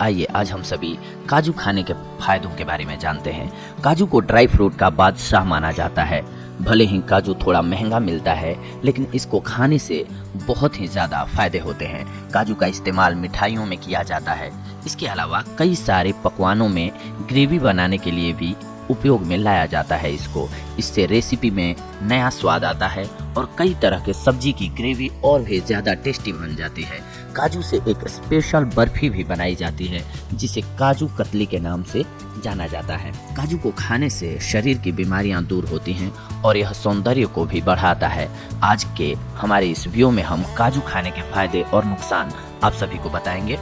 आइए आज हम सभी काजू खाने के फायदों के बारे में जानते हैं। काजू को ड्राई फ्रूट का बादशाह माना जाता है। भले ही काजू थोड़ा महंगा मिलता है, लेकिन इसको खाने से बहुत ही ज़्यादा फायदे होते हैं। काजू का इस्तेमाल मिठाइयों में किया जाता है। इसके अलावा कई सारे पकवानों में ग्रेवी बनाने के लिए भी उपयोग में लाया जाता है इसको। इससे रेसिपी में नया स्वाद आता है और कई तरह के सब्जी की ग्रेवी और भी ज़्यादा टेस्टी बन जाती है। काजू से एक स्पेशल बर्फी भी बनाई जाती है, जिसे काजू कतली के नाम से जाना जाता है। काजू को खाने से शरीर की बीमारियां दूर होती हैं और यह सौंदर्य को भी बढ़ाता है। आज के हमारे इस वीडियो में हम काजू खाने के फायदे और नुकसान आप सभी को बताएंगे।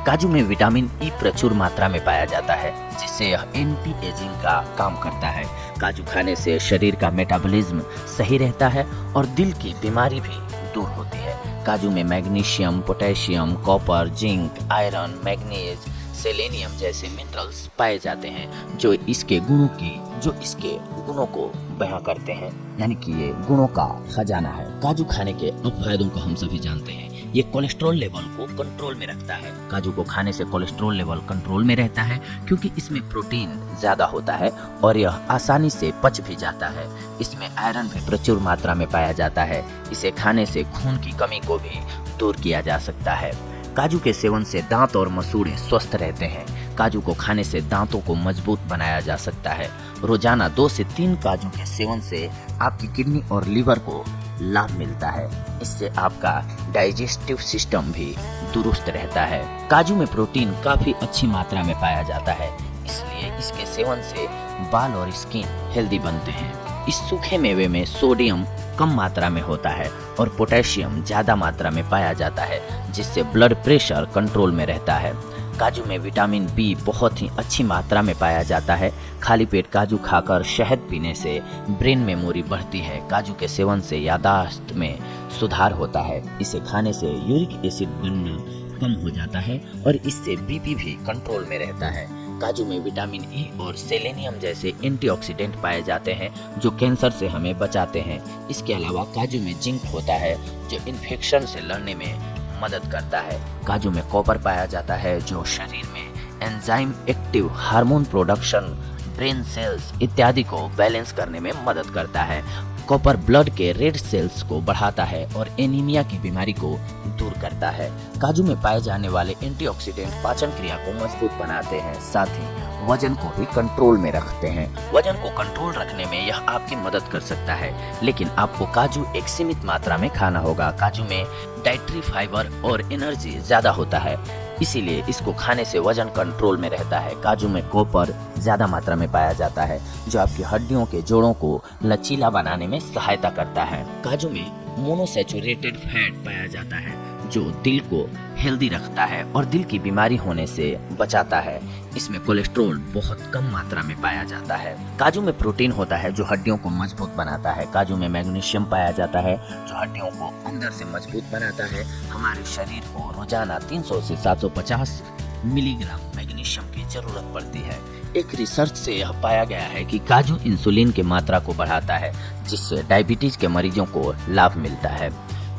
काजू में विटामिन ई प्रचुर मात्रा में पाया जाता है, जिससे यह एंटी एजिंग का काम करता है। काजू खाने से शरीर का मेटाबॉलिज्म सही रहता है और दिल की बीमारी भी दूर होती है। काजू में magnesium, potassium, copper, zinc, iron, manganese, selenium जैसे मिनरल्स पाए जाते हैं, जो इसके गुणों को बयां करते हैं, यानी कि ये गुणों का खजाना है। काजू खाने के फायदों को हम सभी जानते हैं। ये कोलेस्ट्रॉल लेवल को कंट्रोल में रखता है। काजू को खाने से कोलेस्ट्रॉल लेवल कंट्रोल में रहता है, क्योंकि इसमें प्रोटीन ज्यादा होता है और यह आसानी से पच भी जाता है। इसमें आयरन भी प्रचुर मात्रा में पाया जाता है। इसे खाने से खून की कमी को भी दूर किया जा सकता है। काजू के सेवन से दांत और मसूड़े स्वस्थ रहते हैं। काजू को खाने से दांतों को मजबूत बनाया जा सकता है। रोजाना 2 से 3 काजू के सेवन से आपकी किडनी और लीवर को लाभ मिलता है। इससे आपका डाइजेस्टिव सिस्टम भी दुरुस्त रहता है। काजू में प्रोटीन काफी अच्छी मात्रा में पाया जाता है, इसलिए इसके सेवन से बाल और स्किन हेल्दी बनते हैं। इस सूखे मेवे में सोडियम कम मात्रा में होता है और पोटेशियम ज्यादा मात्रा में पाया जाता है, जिससे ब्लड प्रेशर कंट्रोल में रहता है। काजू में विटामिन बी बहुत ही अच्छी मात्रा में पाया जाता है। खाली पेट काजू खाकर शहद पीने से ब्रेन मेमोरी बढ़ती है। काजू के सेवन से याददाश्त में सुधार होता है। इसे खाने से यूरिक एसिड बनना कम हो जाता है और इससे बीपी भी कंट्रोल में रहता है। काजू में विटामिन ई और सेलेनियम जैसे एंटीऑक्सीडेंट पाए जाते हैं, जो कैंसर से हमें बचाते हैं। इसके अलावा काजू में जिंक होता है, जो इन्फेक्शन से लड़ने में मदद करता है। काजू में कॉपर पाया जाता है, जो शरीर में enzyme active hormone production, brain cells इत्यादि को बैलेंस करने में मदद करता है। कॉपर ब्लड के रेड सेल्स को बढ़ाता है और एनीमिया की बीमारी को दूर करता है। काजू में पाए जाने वाले एंटीऑक्सीडेंट पाचन क्रिया को मजबूत बनाते हैं, साथ ही वजन को भी कंट्रोल में रखते हैं। वजन को कंट्रोल रखने में यह आपकी मदद कर सकता है, लेकिन आपको काजू एक सीमित मात्रा में खाना होगा। काजू में डाइटरी फाइबर और एनर्जी ज्यादा होता है, इसीलिए इसको खाने से वजन कंट्रोल में रहता है। काजू में कॉपर ज्यादा मात्रा में पाया जाता है, जो आपकी हड्डियों के जोड़ों को लचीला बनाने में सहायता करता है। काजू में मोनोसैचुरेटेड फैट पाया जाता है, जो दिल को हेल्दी रखता है और दिल की बीमारी होने से बचाता है। इसमें कोलेस्ट्रॉल बहुत कम मात्रा में पाया जाता है। काजू में प्रोटीन होता है, जो हड्डियों को मजबूत बनाता है। काजू में मैग्नीशियम पाया जाता है, जो हड्डियों को अंदर से मजबूत बनाता है। हमारे शरीर को रोजाना 300 से 750 मिलीग्राम मैग्नीशियम की जरूरत पड़ती है। एक रिसर्च से यह पाया गया है कि काजू इंसुलिन की मात्रा को बढ़ाता है, जिससे डायबिटीज के मरीजों को लाभ मिलता है।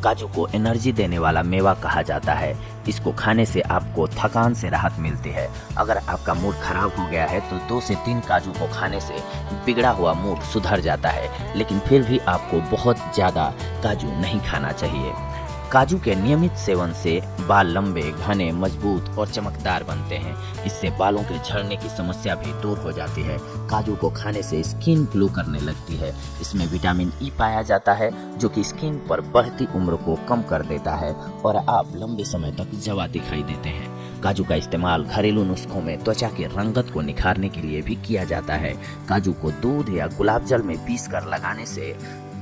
काजू को एनर्जी देने वाला मेवा कहा जाता है। इसको खाने से आपको थकान से राहत मिलती है। अगर आपका मूड खराब हो गया है तो 2 से 3 काजू को खाने से बिगड़ा हुआ मूड सुधर जाता है, लेकिन फिर भी आपको बहुत ज्यादा काजू नहीं खाना चाहिए। काजू के नियमित सेवन से बाल लंबे, घने, मजबूत और चमकदार बनते हैं। इससे बालों के झड़ने की समस्या भी दूर हो जाती है। काजू को खाने से स्किन ग्लो करने लगती है। इसमें विटामिन ई पाया जाता है, जो कि स्किन पर बढ़ती उम्र को कम कर देता है और आप लंबे समय तक जवान दिखाई देते हैं। काजू का इस्तेमाल घरेलू नुस्खों में त्वचा की रंगत को निखारने के लिए भी किया जाता है। काजू को दूध या गुलाब जल में पीस कर लगाने से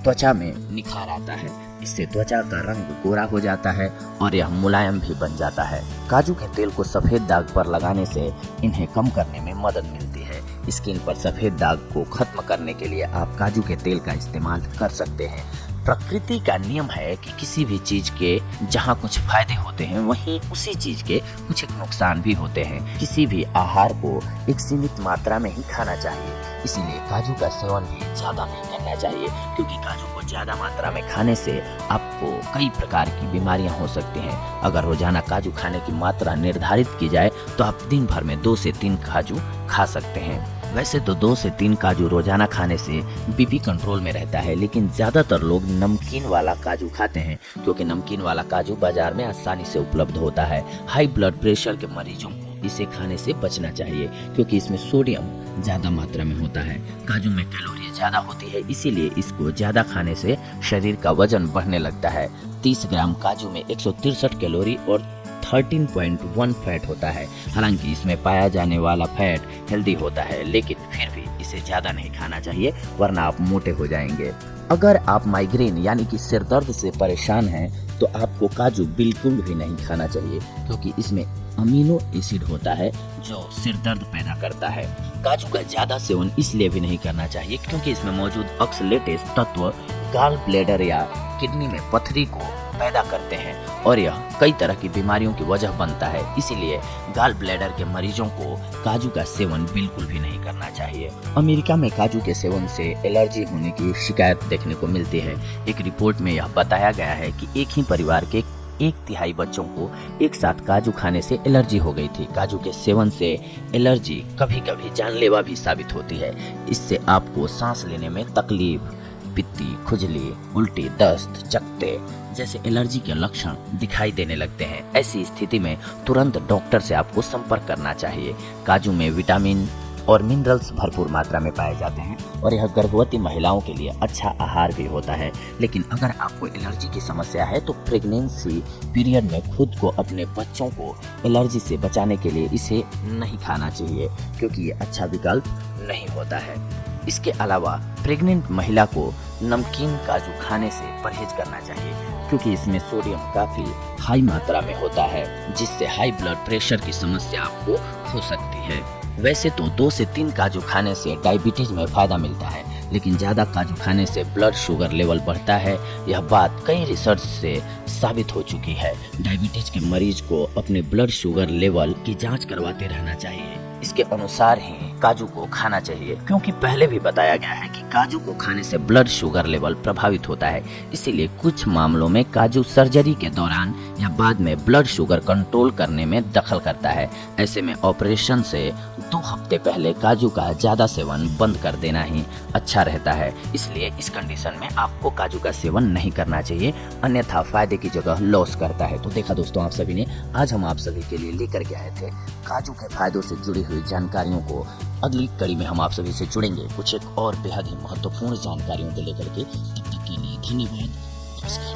त्वचा में निखार आता है। इससे त्वचा का रंग गोरा हो जाता है और यह मुलायम भी बन जाता है। काजू के तेल को सफेद दाग पर लगाने से इन्हें कम करने में मदद मिलती है। स्किन पर सफेद दाग को खत्म करने के लिए आप काजू के तेल का इस्तेमाल कर सकते हैं। प्रकृति का नियम है कि किसी भी चीज के जहाँ कुछ फायदे होते हैं वहीं उसी चीज के कुछ एक नुकसान भी होते हैं। किसी भी आहार को एक सीमित मात्रा में ही खाना चाहिए, इसीलिए काजू का सेवन भी ज्यादा नहीं करना चाहिए, क्योंकि काजू को ज्यादा मात्रा में खाने से आपको कई प्रकार की बीमारियां हो सकती हैं। अगर रोजाना काजू खाने की मात्रा निर्धारित की जाए तो आप दिन भर में 2 से 3 काजू खा सकते हैं। वैसे तो 2 से 3 काजू रोजाना खाने से बीपी कंट्रोल में रहता है, लेकिन ज्यादातर लोग नमकीन वाला काजू खाते हैं, क्योंकि नमकीन वाला काजू बाजार में आसानी से उपलब्ध होता है। हाई ब्लड प्रेशर के मरीजों को इसे खाने से बचना चाहिए, क्योंकि इसमें सोडियम ज्यादा मात्रा में होता है। काजू में कैलोरी ज्यादा होती है, इसीलिए इसको ज्यादा खाने से शरीर का वजन बढ़ने लगता है। 30 ग्राम काजू में 163 कैलोरी और 13.1 फैट होता है। हालांकि इसमें पाया जाने वाला फैट हेल्दी होता है, लेकिन फिर भी इसे ज्यादा नहीं खाना चाहिए, वरना आप मोटे हो जाएंगे। अगर आप माइग्रेन यानी कि सिर दर्द से परेशान हैं तो आपको काजू बिल्कुल भी नहीं खाना चाहिए, क्योंकि इसमें अमीनो एसिड होता है जो सिर दर्द पैदा करता है। काजू का ज्यादा सेवन इसलिए भी नहीं करना चाहिए क्योंकि इसमें मौजूद ऑक्सलेटेज तत्व गॉल ब्लैडर या किडनी में पथरी को पैदा करते हैं और यह कई तरह की बीमारियों की वजह बनता है। इसीलिए गॉल ब्लैडर के मरीजों को काजू का सेवन बिल्कुल भी नहीं करना चाहिए। अमेरिका में काजू के सेवन से एलर्जी होने की शिकायत देखने को मिलती है। एक रिपोर्ट में यह बताया गया है कि एक ही परिवार के 1/3 बच्चों को एक साथ काजू खाने से एलर्जी हो गई थी। काजू के सेवन से एलर्जी कभी कभी जानलेवा भी साबित होती है। इससे आपको सांस लेने में तकलीफ, पित्ती, खुजली, उल्टी, दस्त, चकत्ते जैसे एलर्जी के लक्षण दिखाई देने लगते हैं। ऐसी स्थिति में तुरंत डॉक्टर से आपको संपर्क करना चाहिए। काजू में विटामिन और मिनरल्स भरपूर मात्रा में पाए जाते हैं और यह गर्भवती महिलाओं के लिए अच्छा आहार भी होता है। लेकिन अगर आपको एलर्जी की समस्या है तो प्रेगनेंसी पीरियड में खुद को, अपने बच्चों को एलर्जी से बचाने के लिए इसे नहीं खाना चाहिए, क्योंकि ये अच्छा विकल्प नहीं होता है। इसके अलावा प्रेग्नेंट महिला को नमकीन काजू खाने से परहेज करना चाहिए, क्योंकि इसमें सोडियम काफी हाई मात्रा में होता है, जिससे हाई ब्लड प्रेशर की समस्या आपको हो सकती है। वैसे तो 2 से 3 काजू खाने से डायबिटीज में फायदा मिलता है, लेकिन ज्यादा काजू खाने से ब्लड शुगर लेवल बढ़ता है। यह बात कई रिसर्च से साबित हो चुकी है। डायबिटीज के मरीज को अपने ब्लड शुगर लेवल की जांच करवाते रहना चाहिए। इसके अनुसार ही काजू को खाना चाहिए, क्योंकि पहले भी बताया गया है कि काजू को खाने से ब्लड शुगर लेवल प्रभावित होता है। इसीलिए कुछ मामलों में काजू सर्जरी के दौरान या बाद में ब्लड शुगर कंट्रोल करने में दखल करता है। ऐसे में ऑपरेशन से 2 हफ्ते पहले काजू का ज्यादा सेवन बंद कर देना ही अच्छा रहता है। इसलिए इस कंडीशन में आपको काजू का सेवन नहीं करना चाहिए, अन्यथा फायदे की जगह लॉस करता है। तो देखा दोस्तों, आप सभी ने, आज हम आप सभी के लिए लेकर के आए थे काजू के फायदों से जुड़ी हुई जानकारियों को। अगली कड़ी में हम आप सभी से जुड़ेंगे कुछ एक और बेहद ही महत्वपूर्ण जानकारियों को लेकर के। तब तक के लिए धन्यवाद।